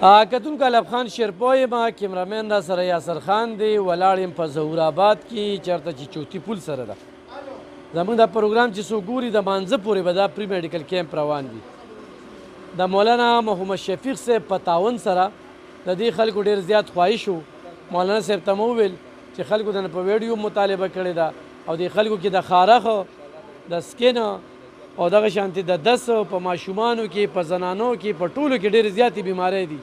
کتونکو الب خان شیرپای ما کیمرامین را سره یاسر خان دی ولاړ یم په ظهور آباد کې چېرته چې چوتي پل سره ده زموږ دا پروګرام چې څوک ګوري د مانځه پورې به دا پري میډیکل کیمپ روان وي د مولانا محمد شفیق صاحب په تعاون سره د دې خلکو ډېر زیات خواهش و مولانا صاحب ته مو وویل چې خلکو د په ویډیو مطالبه کړې ده او د خلکو کې د خارخ د سکین او دغه شانتې د دس په ماشومانو کې په زنانو کې په ټولو کې ډېرې زیاتې بیمارۍ دي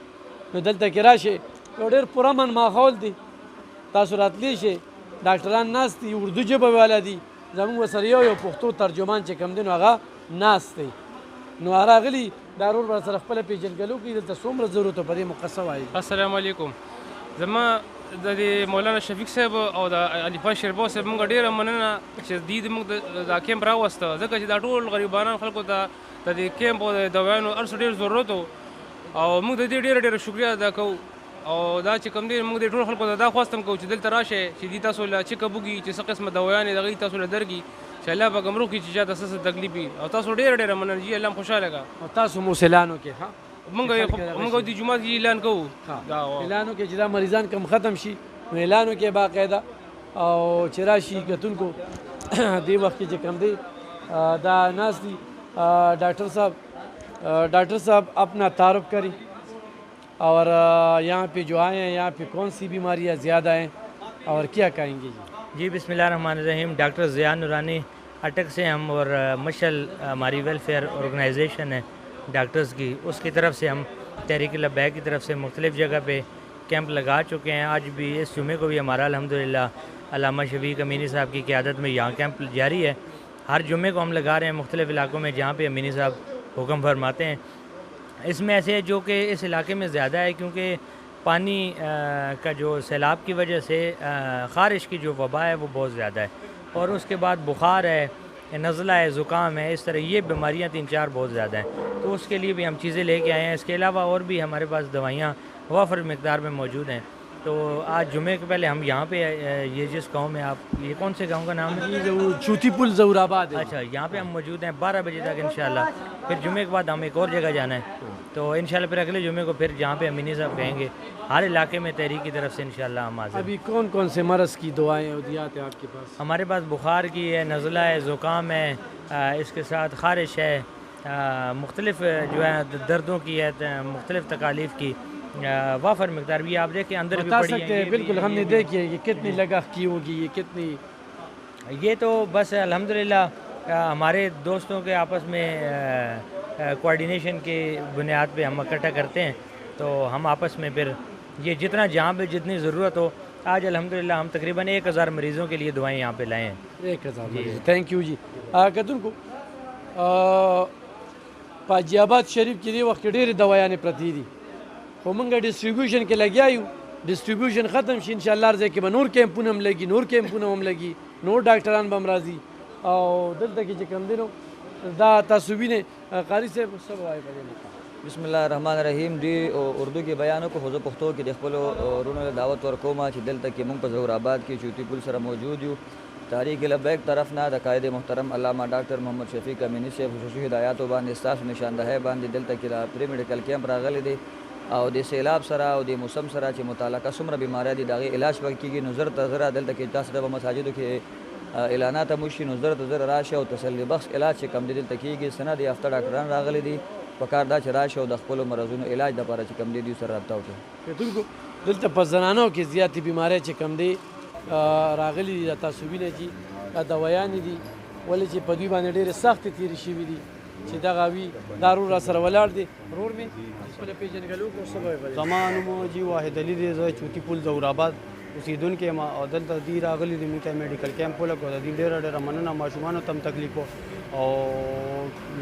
نو دلته کې راشئ یو ډېر پرامن ماحول دی تاسو راتلی شئ ډاکټران ناست دي اردو ژبه والا دي زموږ ورسره یو پښتو ترجمان چې کوم دی نو هغه ناست دی نو راغلي دا ورور به سره خپله پېژندګلو کوي دلته څومره ضرورت په دې مقصه وایي السلام علیکم زما د مولانا شفیق صاحب او د علي خان شیرپا صاحب موږ ډېره مننه چې دوی موږ دا کیمپ راوسته ځکه چې دا ټول غریبانان خلکو ته د دې کیمپ او د دوايانو هر څه ډېر ضرورت و او موږ د دې ډېره شکریه ادا کوو او دا چې کوم دی موږ د ټول خلکو ته دا خواست هم کوو چې دلته راشئ چې دوی تاسو له چیک اپ وکړي چې څه قسمه دوايانې د هغې تاسو له درکړي چې الله پاک هم روکړي چې چاته څه تکلیف وي او تاسو ډېره مننه جي الله هم خوشحاله کړه او تاسو مو اعلان وکړئ ښه موږ د جومات کې اعلان کوو اعلان وکړئ چې دا مریضان کم ختم شي نو اعلان وکړئ باقاعده او چې راشي کتونکو دې وخت کې چې کوم دی دا ناست دي ڈاکٹر صاحب اپنا تعارف کریں اور یہاں پہ جو آئے ہیں یہاں پہ کون سی بیماریاں زیادہ ہیں اور کیا کہیں گے جی بسم اللہ الرحمن الرحیم ڈاکٹر ضیاء نورانی اٹک سے ہم اور مشل ہماری ویلفیئر آرگنائزیشن ہے ڈاکٹرز کی اس کی طرف سے ہم تحریک لبیک کی طرف سے مختلف جگہ پہ کیمپ لگا چکے ہیں آج بھی اس جمعے کو بھی ہمارا الحمدللہ علامہ شفیق امینی صاحب کی قیادت میں یہاں کیمپ جاری ہے ہر جمعے کو ہم لگا رہے ہیں مختلف علاقوں میں جہاں پہ امینی صاحب حکم فرماتے ہیں اس میں ایسے جو کہ اس علاقے میں زیادہ ہے کیونکہ پانی کا جو سیلاب کی وجہ سے خارش کی جو وبا ہے وہ بہت زیادہ ہے اور اس کے بعد بخار ہے نزلہ ہے زکام ہے اس طرح یہ بیماریاں 3-4 بہت زیادہ ہیں تو اس کے لیے بھی ہم چیزیں لے کے آئے ہیں اس کے علاوہ اور بھی ہمارے پاس دوائیاں وافر مقدار میں موجود ہیں تو آج جمعے کے پہلے ہم یہاں پہ یہ جس گاؤں میں آپ یہ کون سے گاؤں کا نام ہے چوتی پل ظہور آباد ہے اچھا یہاں پہ ہم موجود ہیں 12 بجے تک انشاءاللہ پھر جمعے کے بعد ہم ایک اور جگہ جانا ہے تو انشاءاللہ پھر اگلے جمعے کو پھر جہاں پہ امینی صاحب کہیں گے ہر علاقے میں تحریک کی طرف سے انشاءاللہ ہم حاضر ابھی کون کون سے مرض کی دوائیں ادویات ہیں آپ کے پاس ہمارے پاس بخار کی ہے نزلہ ہے زکام ہے اس کے ساتھ خارش ہے مختلف جو ہے دردوں کی ہے مختلف تکالیف کی وافر مقدار بھی آپ دیکھیں اندر بھی پڑی ہے بالکل ہم نے دیکھی ہے یہ کتنی لگا کی ہوگی یہ کتنی یہ تو بس الحمدللہ ہمارے دوستوں کے آپس میں کوارڈینیشن کی بنیاد پہ ہم اکٹھا کرتے ہیں تو ہم آپس میں پھر یہ جتنا جہاں پہ جتنی ضرورت ہو آج الحمدللہ ہم تقریباً 1000 مریضوں کے لیے دوائیں یہاں پہ لائے ہیں 1000 تھینک یو جی کتونکو په حاجي آباد شریف کې دې وخت کې ډېرې دوايانې پرتې دي خو موږ ډسټریبیوشن کې لګیا یو ډسټریبیوشن ختم شي انشاءالله هر ځای کې به نور کیمپونه هم لګي نور کیمپونه هم لګي نور ډاکټران به هم راځي او دلته کې چې کوم دی نو دا تاسو وینئ قاري صاحب څه به وایي په دې بسم الله الرحمن الرحیم دی اردو کې بیان وکړو خو زه پښتو کې د خپلو وروڼو له دعوت ورکوم چې دلته کې موږ په ظهور آباد کې چوتي پل سره موجود یو تحریک لبیک طرف نه د قائد محترم علامہ ډاکټر محمد شفیق امینی صاحب خصوصي هدایاتو باندې ستاسو نشاندهۍ باندې دلته کې د پری میډیکل کیمپ راغلی دی او د سیلاب سره او د موسم سره چې متعلقه څومره بیماری دي د هغې علاج به کېږي نو زر ته زره دلته کې تاسو ته په مساجدو کې اعلانات هم وشي نو زر ته زره راشئ او تسلي بخش علاج چې کوم دی دلته کېږي سند یافته ډاکټران راغلي دي په کار دا چې راشئ او د خپلو مرضونو علاج دپاره چې کوم دی دوی سره رابطه وکړئ دلته په زنانو کې زیاتې بیماری چې کوم دی راغلي دي تاسو وینئ چې دا دوایانې دي ولې چې په دوی باندې ډېرې سختې تېرې شوي دي چې دغه وي دا ورور راسره ولاړ دی ورور مې خپله پېژندګلو کړو څه به وایي زما نوم جي واحد علي دی زه چوتي پل ظهور آباد اوسېدونکی یم او دلته دوی راغلي دي موږ ته میډیکل کیمپ ولګو د دوی ډېره مننه ماشومانو ته هم تکلیف او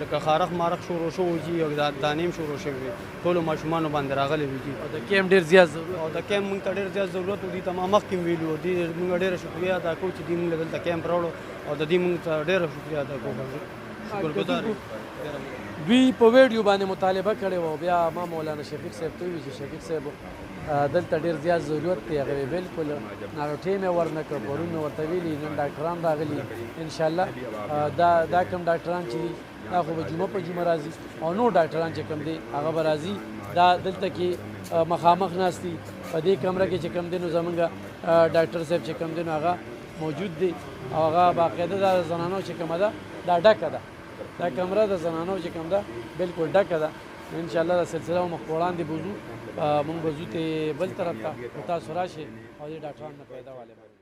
لکه خارخ مارخ شروع شوی چې او دانې هم شروع شوي ټولو ماشومانو باندې راغلي دي او د کیمپ ډېر زیات ضرورت او د کیمپ موږ ته ډېر زیات ضرورت و دوی ته ما مخکې هم ویلي وو دوی موږ ډېره شکریه ادا کوو چې دوی موږ دلته کیمپ راوړو او د دوی موږ ته ډېره شکریه ادا کوو شکرګزار دوی په ویډیو باندې مطالبه کړې وه بیا ما مولانا شفیق صاحب ته وویل چې شفیق صاحب دلته ډېر زیات ضرورت دی هغه ویل بالکل هغه ټیم یې ورنه کړ پرون مې ورته ویلي نن ډاکټران راغلي انشاءالله دا کوم ډاکټران چې دي دا خو به جمعه په جمعه راځي او نور ډاکټران چې کوم دي هغه به راځي دا دلته کې مخامخ ناست دي په دې کمره کې چې کوم دی نو زمونږ ډاکټر صاحب چې کوم دی نو هغه موجود دی او هغه باقاعده د زنانو چې کومه ده دا ډکه ده دا کمره د زنانو چې کوم ده بالکل ډکه ده انشاءالله دا سلسله مخ په وړاندې بوځو مونږ به ځو ته بل طرف ته تاسو راشئ او دې ډاکټران نه پیدا والے